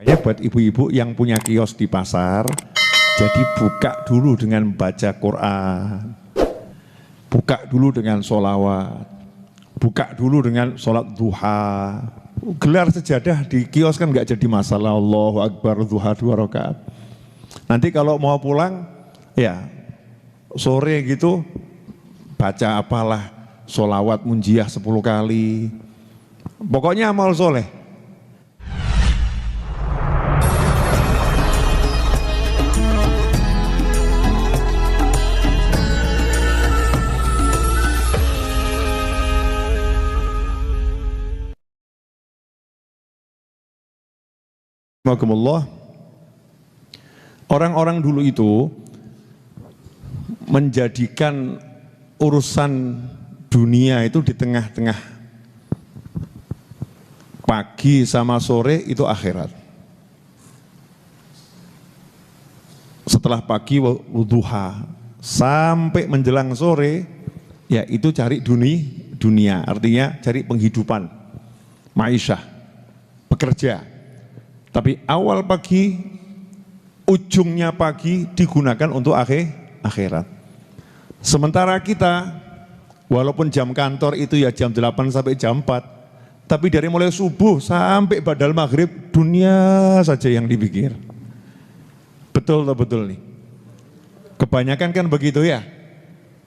Ya, buat ibu-ibu yang punya kios di pasar, jadi buka dulu dengan baca Quran, buka dulu dengan sholawat, buka dulu dengan sholat duha. Gelar sejadah di kios kan nggak jadi masalah. Allahu Akbar, duha 2 rakaat. Nanti kalau mau pulang, ya sore gitu baca apalah, sholawat munjiah 10 kali. Pokoknya amal soleh. Orang-orang dulu itu menjadikan urusan dunia itu di tengah-tengah. Pagi sama sore itu akhirat. Setelah pagi duha sampai menjelang sore, ya itu cari dunia, artinya cari penghidupan, ma'isyah, bekerja. Tapi awal pagi, ujungnya pagi digunakan untuk akhirat. Sementara kita, walaupun jam kantor itu ya jam 8 sampai jam 4, tapi dari mulai subuh sampai badal maghrib, dunia saja yang dipikir. Betul atau betul nih? Kebanyakan kan begitu ya.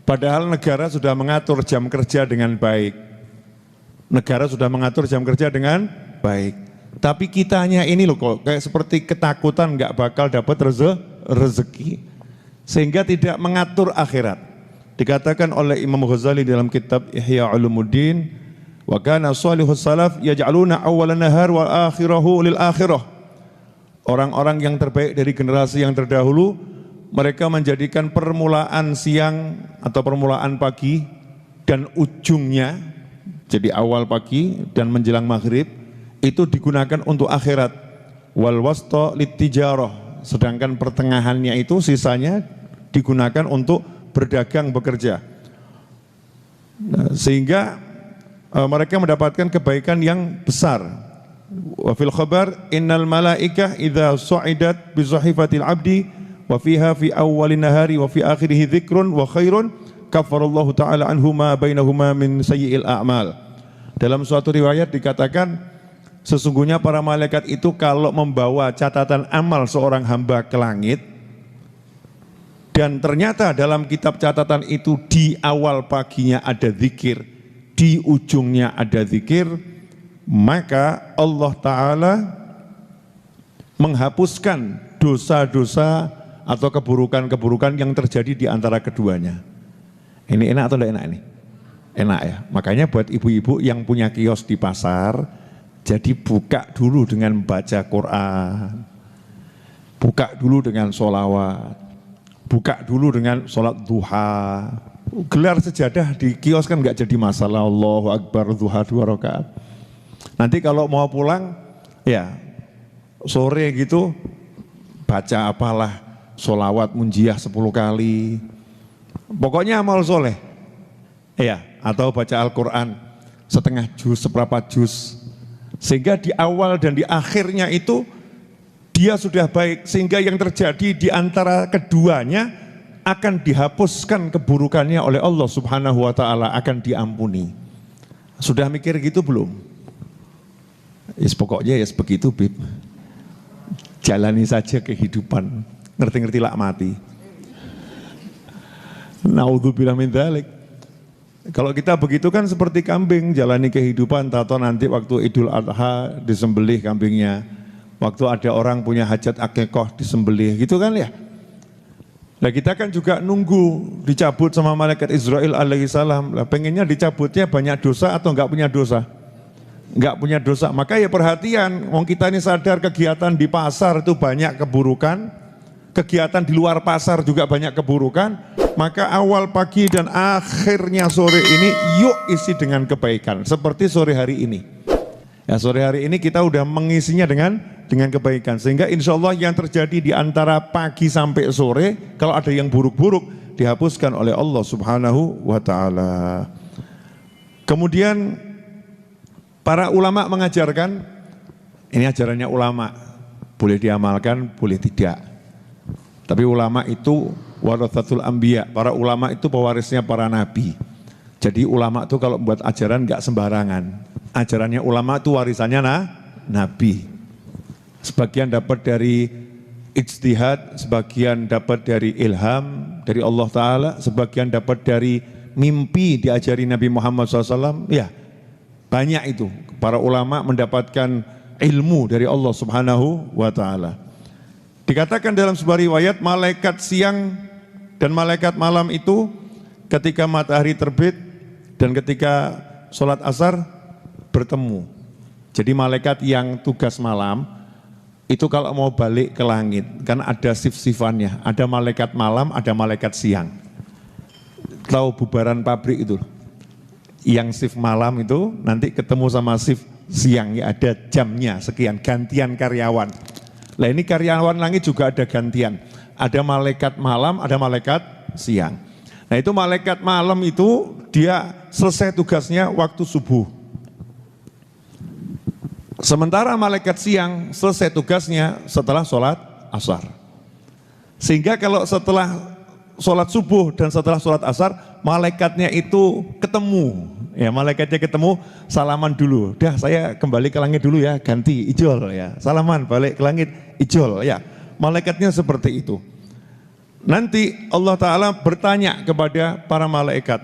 Padahal negara sudah mengatur jam kerja dengan baik. Negara sudah mengatur jam kerja dengan baik. Tapi kitanya ini loh kok kayak seperti ketakutan nggak bakal dapat rezeki, sehingga tidak mengatur akhirat. Dikatakan oleh Imam Ghazali dalam kitab Ihya Ulumuddin, wa kana salihus salaf yaj'aluna awwalan nahar wa akhirahu lil akhirah. Orang-orang yang terbaik dari generasi yang terdahulu, mereka menjadikan permulaan siang atau permulaan pagi dan ujungnya, jadi awal pagi dan menjelang maghrib, itu digunakan untuk akhirat. Wal wasta litijarah, sedangkan pertengahannya itu sisanya digunakan untuk berdagang, bekerja. Nah, sehingga mereka mendapatkan kebaikan yang besar. Wa fil khabar innal malaikah idza su'idat bi sahifatil abdi wa fiha fi awwalin nahari wa fi akhirih dzikrun wa khairun kafarallahu taala anhuma bainahuma min sayyi'il a'mal. Dalam suatu riwayat dikatakan, sesungguhnya para malaikat itu kalau membawa catatan amal seorang hamba ke langit, dan ternyata dalam kitab catatan itu di awal paginya ada zikir, di ujungnya ada zikir, maka Allah Ta'ala menghapuskan dosa-dosa atau keburukan-keburukan yang terjadi di antara keduanya. Ini enak atau tidak enak ini? Enak ya. Makanya buat ibu-ibu yang punya kios di pasar, jadi buka dulu dengan baca Quran, buka dulu dengan sholawat, buka dulu dengan sholat duha. Gelar sejadah di kios kan nggak jadi masalah. Allahu Akbar, duha 2 rakaat. Nanti kalau mau pulang, ya sore gitu baca apalah, sholawat munjiah 10 kali. Pokoknya amal soleh, ya, atau baca Al-Quran setengah juz, seperempat juz. Sehingga di awal dan di akhirnya itu dia sudah baik, sehingga yang terjadi di antara keduanya akan dihapuskan keburukannya oleh Allah Subhanahu wa Ta'ala, akan diampuni. Sudah mikir gitu belum? Yes, pokoknya yes begitu Bib. Jalani saja kehidupan, ngerti-ngerti lak mati. Naudzubillah min dzalik. Kalau kita begitu kan seperti kambing, jalani kehidupan, tato nanti waktu Idul Adha disembelih kambingnya, waktu ada orang punya hajat akikoh disembelih, gitu kan ya. Nah kita kan juga nunggu dicabut sama malaikat Israel alaihissalam. Lah pengennya dicabutnya banyak dosa atau enggak punya dosa? Enggak punya dosa, maka ya perhatian, wong kita ini sadar kegiatan di pasar itu banyak keburukan, kegiatan di luar pasar juga banyak keburukan. Maka awal pagi dan akhirnya sore ini yuk isi dengan kebaikan, seperti sore hari ini. Ya, sore hari ini kita udah mengisinya dengan kebaikan, sehingga insya Allah yang terjadi di antara pagi sampai sore, kalau ada yang buruk-buruk dihapuskan oleh Allah Subhanahu wa Ta'ala. Kemudian para ulama mengajarkan, ini ajarannya ulama, Boleh diamalkan, boleh tidak. Tapi ulama itu warathatul anbiya, para ulama itu pewarisnya para nabi. Jadi ulama itu kalau buat ajaran nggak sembarangan. Ajarannya ulama itu warisannya nabi. Sebagian dapat dari ijtihad, sebagian dapat dari ilham dari Allah Ta'ala, sebagian dapat dari mimpi diajari Nabi Muhammad SAW. Ya, banyak itu. Para ulama mendapatkan ilmu dari Allah Subhanahu wa Ta'ala. Dikatakan dalam sebuah riwayat, malaikat siang dan malaikat malam itu ketika matahari terbit dan ketika sholat asar bertemu. Jadi malaikat yang tugas malam itu kalau mau balik ke langit, kan ada shift-shiftannya, ada malaikat malam, ada malaikat siang. Tahu bubaran pabrik itu, yang shift malam itu nanti ketemu sama shift siang, ya ada jamnya sekian, gantian karyawan. Nah ini karyawan langit juga ada gantian, ada malaikat malam, ada malaikat siang. Nah itu malaikat malam itu dia selesai tugasnya waktu subuh. Sementara malaikat siang selesai tugasnya setelah sholat asar. Sehingga kalau setelah sholat subuh dan setelah sholat asar, malaikatnya itu ketemu. Ya, malaikatnya ketemu, salaman dulu. Dah saya kembali ke langit dulu ya, ganti ijol ya. Salaman balik ke langit ijol ya. Malaikatnya seperti itu. Nanti Allah Ta'ala bertanya kepada para malaikat.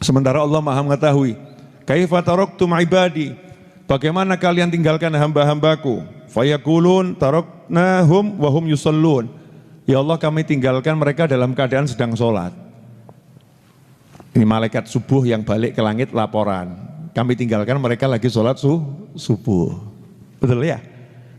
Sementara Allah Maha mengetahui. Kaifa taraktum ibadi? Bagaimana kalian tinggalkan hamba-hambaku? Fayaqulun taraknahum wa hum yusallun. Ya Allah, kami tinggalkan mereka dalam keadaan sedang sholat. Ini malaikat subuh yang balik ke langit laporan. Kami tinggalkan mereka lagi sholat subuh. Betul ya?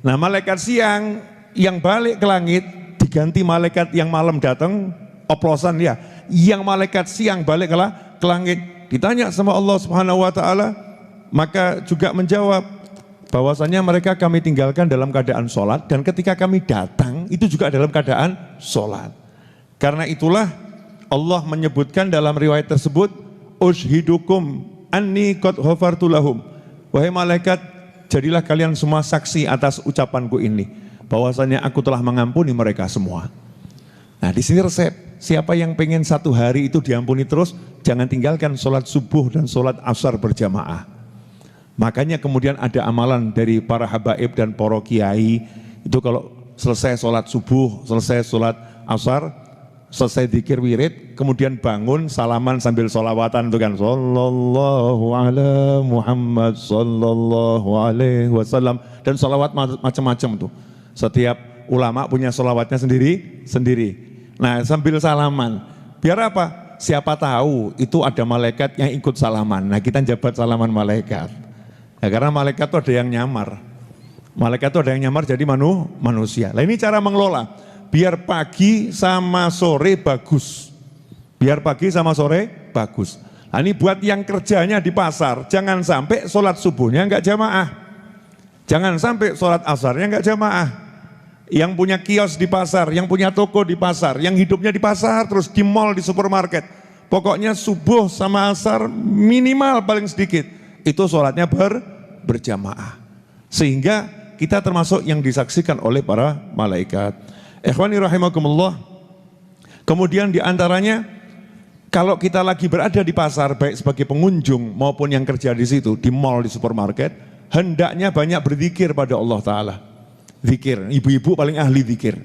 Nah malaikat siang yang balik ke langit diganti malaikat yang malam datang, oplosan ya. Yang malaikat siang balik ke langit ditanya sama Allah Subhanahu wa Ta'ala, maka juga menjawab bahwasanya mereka kami tinggalkan dalam keadaan sholat, dan ketika kami datang itu juga dalam keadaan sholat. Karena itulah Allah menyebutkan dalam riwayat tersebut, ushidukum anni qad ghafartu lahum. Wahai malaikat, jadilah kalian semua saksi atas ucapanku ini, bahwasanya aku telah mengampuni mereka semua. Nah di sini resep, siapa yang pengen satu hari itu diampuni terus, jangan tinggalkan sholat subuh dan sholat asar berjamaah. Makanya kemudian ada amalan dari para habaib dan para kiai, itu kalau selesai sholat subuh, selesai sholat asar, selesai dzikir wirid, kemudian bangun salaman sambil sholawatan itu kan, sallallahu ala Muhammad sallallahu alaihi wasallam, dan sholawat macam-macam tuh. Setiap ulama punya sholawatnya sendiri. Nah sambil salaman, biar apa? Siapa tahu itu ada malaikat yang ikut salaman. Nah kita jabat salaman malaikat. Ya, karena malaikat itu ada yang nyamar. Malaikat itu ada yang nyamar jadi manusia. Nah ini cara mengelola. Biar pagi sama sore bagus. Biar pagi sama sore bagus. Nah ini buat yang kerjanya di pasar, jangan sampai sholat subuhnya enggak jamaah. Jangan sampai sholat asarnya enggak jamaah. Yang punya kios di pasar, yang punya toko di pasar, yang hidupnya di pasar terus di mall, di supermarket. Pokoknya subuh sama asar minimal paling sedikit. Itu sholatnya berjamaah. Sehingga kita termasuk yang disaksikan oleh para malaikat. Ikhwani rahimakumullah. Kemudian diantaranya, kalau kita lagi berada di pasar, baik sebagai pengunjung maupun yang kerja di situ, di mall, di supermarket, hendaknya banyak berzikir pada Allah Ta'ala. Zikir, ibu-ibu paling ahli zikir.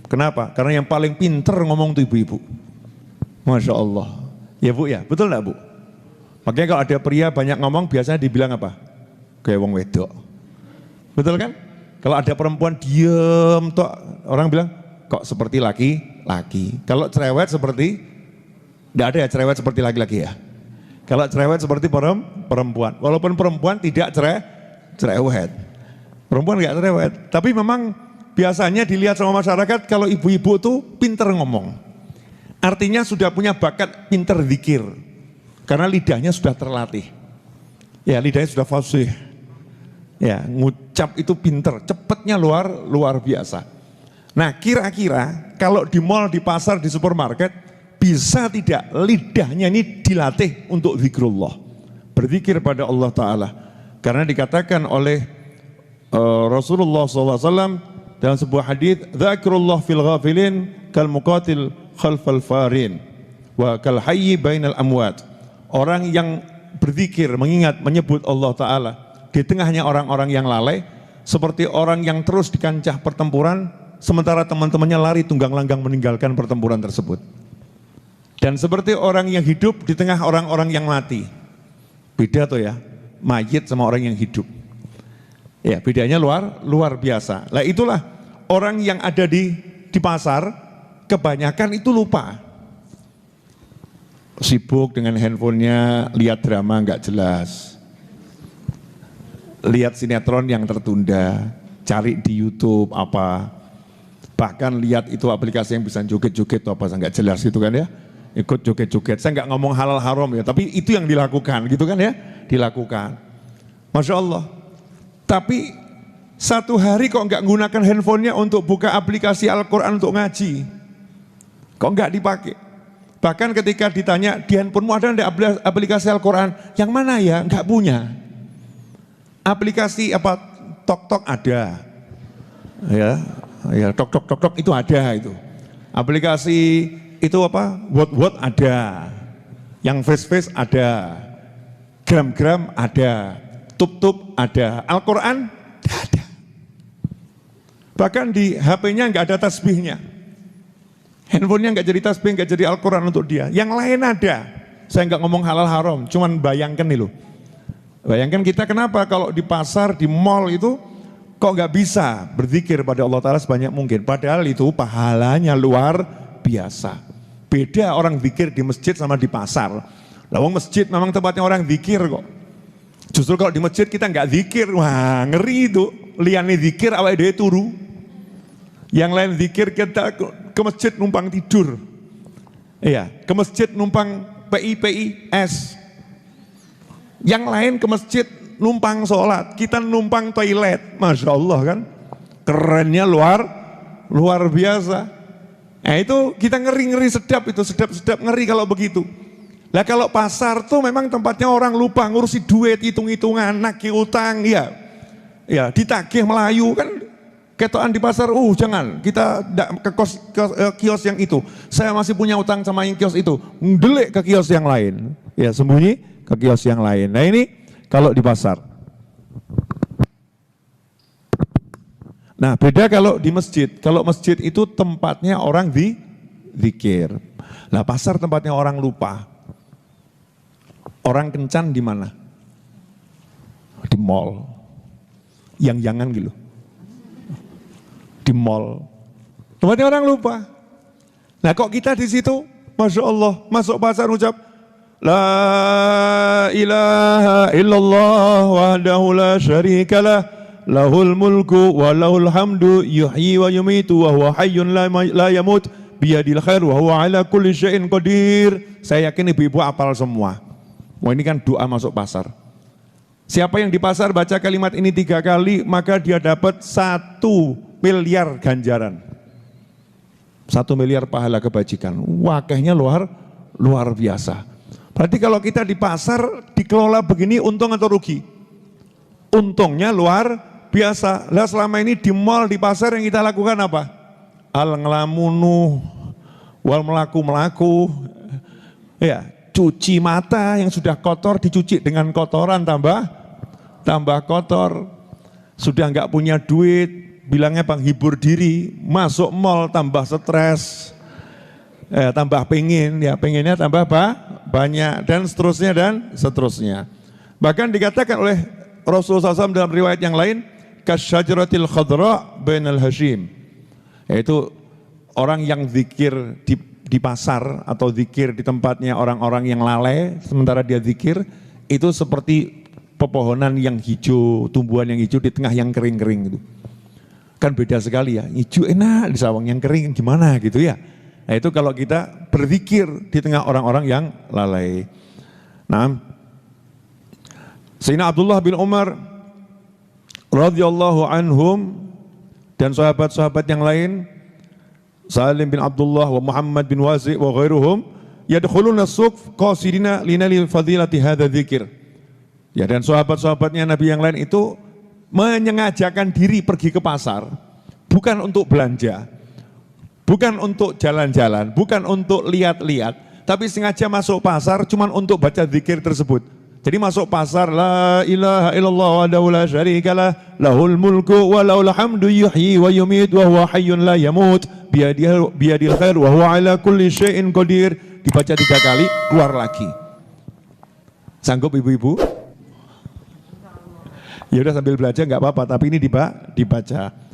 Kenapa? Karena yang paling pinter ngomong itu ibu-ibu. Masya Allah. Ya Bu ya, betul enggak Bu? Makanya kalau ada pria banyak ngomong biasanya dibilang apa? Kayak wong wedok. Betul kan? Kalau ada perempuan diem tok, orang bilang kok seperti laki-laki. Kalau cerewet seperti, tidak ada ya cerewet seperti laki-laki ya. Kalau cerewet seperti perempuan. Walaupun perempuan tidak cerewet. Perempuan enggak cerewet. Tapi memang biasanya dilihat sama masyarakat kalau ibu-ibu tuh pinter ngomong. Artinya sudah punya bakat pinter zikir. Karena lidahnya sudah terlatih. Ya lidahnya sudah fasih. Ya ngucap itu pinter, cepatnya luar biasa. Nah kira-kira kalau di mall, di pasar, di supermarket, bisa tidak lidahnya ini dilatih untuk zikrullah, berzikir pada Allah Ta'ala. Karena dikatakan oleh Rasulullah SAW, dalam sebuah hadis, "Dzakrullah fil ghafilin kal muqatil khalfal farin wa kal hayyi bainal amwat." Orang yang berzikir, mengingat, menyebut Allah Ta'ala di tengahnya orang-orang yang lalai, seperti orang yang terus di kancah pertempuran, sementara teman-temannya lari tunggang langgang meninggalkan pertempuran tersebut. Dan seperti orang yang hidup di tengah orang-orang yang mati. Beda tuh ya, mayit sama orang yang hidup. Ya, bedanya luar biasa. Lah itulah orang yang ada di pasar, kebanyakan itu lupa. Sibuk dengan handphonenya, lihat drama nggak jelas, lihat sinetron yang tertunda, cari di YouTube apa, bahkan lihat itu aplikasi yang bisa joget-joget atau apa, nggak jelas gitu kan ya, ikut joget-joget. Saya nggak ngomong halal haram ya, tapi itu yang dilakukan gitu kan ya, dilakukan. Masya Allah. Tapi satu hari kok nggak menggunakan handphonenya untuk buka aplikasi Al-Quran untuk ngaji, kok nggak dipakai? Bahkan ketika ditanya, di handphonemu ada enggak aplikasi Al-Quran? Yang mana ya? Enggak punya. Aplikasi apa? Tok-tok ada. Ya, tok-tok itu ada itu. Aplikasi itu apa? Word ada. Yang face ada. Gram-gram ada. Tup-tup ada. Al-Quran tidak ada. Bahkan di HP-nya enggak ada tasbihnya. Handphonenya nggak jadi tasbih, nggak jadi Al-Quran untuk dia. Yang lain ada. Saya nggak ngomong halal haram, cuman bayangkan nih loh. Bayangkan kita kenapa kalau di pasar, di mall itu kok nggak bisa berzikir pada Allah Ta'ala sebanyak mungkin. Padahal itu pahalanya luar biasa. Beda orang zikir di masjid sama di pasar. Lawang masjid memang tempatnya orang zikir kok. Justru kalau di masjid kita nggak zikir, wah ngeri itu. Liane zikir awake dhewe turu. Yang lain zikir kita ke masjid numpang tidur. Iya, ke masjid numpang PIS. Yang lain ke masjid numpang sholat, kita numpang toilet. Masya Allah kan, kerennya luar biasa. Nah itu kita ngeri-ngeri sedap itu, sedap-sedap ngeri kalau begitu. Lah kalau pasar tuh memang tempatnya orang lupa ngurusi duit, hitung-hitungan, nagih utang, ya ditagih Melayu kan. Ketokan di pasar, jangan, kita ke kios yang itu. Saya masih punya utang sama yang kios itu. Ngedelik ke kios yang lain. Ya, sembunyi ke kios yang lain. Nah ini kalau di pasar. Nah beda kalau di masjid. Kalau masjid itu tempatnya orang zikir. Nah pasar tempatnya orang lupa. Orang kencan di mana? Di mall. Yang jangan gitu. Di mall, tempatnya orang lupa. Nah kok kita di situ, masya Allah, masuk pasar ucap, La ilaha illallah wahdahu la syarikalah, lahul mulku wa lahul hamdu, yuhyi wa yumitu wa huwa hayyun la yamut, biyadil khair wa huwa ala kulli syai'in qadir. Saya yakin ibu-ibu hafal semua. Wah ini kan doa masuk pasar. Siapa yang di pasar baca kalimat ini 3 kali, maka dia dapat 1 miliar ganjaran. 1 miliar pahala kebajikan. Wakahnya luar biasa. Berarti kalau kita di pasar dikelola begini untung atau rugi? Untungnya luar biasa. Lah selama ini di mall, di pasar yang kita lakukan apa? Al ngelamunuh wal melaku. Ya, cuci mata yang sudah kotor dicuci dengan kotoran tambah kotor. Sudah enggak punya duit, bilangnya penghibur diri, masuk mall tambah stres, tambah pengennya tambah banyak, dan seterusnya. Bahkan dikatakan oleh Rasulullah SAW dalam riwayat yang lain, kasyajaratil khadra bainal hashim, yaitu orang yang zikir di pasar atau zikir di tempatnya orang-orang yang lalai, sementara dia zikir, itu seperti pepohonan yang hijau, tumbuhan yang hijau di tengah yang kering-kering gitu. Kan beda sekali ya, hijau enak, di sawang yang kering gimana gitu ya. Nah itu kalau kita berzikir di tengah orang-orang yang lalai. Nah, Sayyidina Abdullah bin Umar radhiyallahu anhum dan sahabat-sahabat yang lain, Salim bin Abdullah wa Muhammad bin Wazi' wa ghairuhum, yadkhuluna as-suq qasidina linali fadilati hadza dzikir. Ya, dan sahabat-sahabatnya Nabi yang lain itu menyengajakan diri pergi ke pasar bukan untuk belanja, bukan untuk jalan-jalan, bukan untuk lihat-lihat, tapi sengaja masuk pasar cuman untuk baca zikir tersebut. Jadi masuk pasar, la ilaha illallah wahdahu la syarikalah, lahul mulku wa lahul hamdu yuhyi wa yumit wa huwa hayyun la yamut, biyadil khair wa huwa ala kulli syai'in qadir. Dibaca 3 kali, keluar lagi. Sanggup ibu-ibu? Ya udah sambil belajar nggak apa-apa, tapi ini dibaca.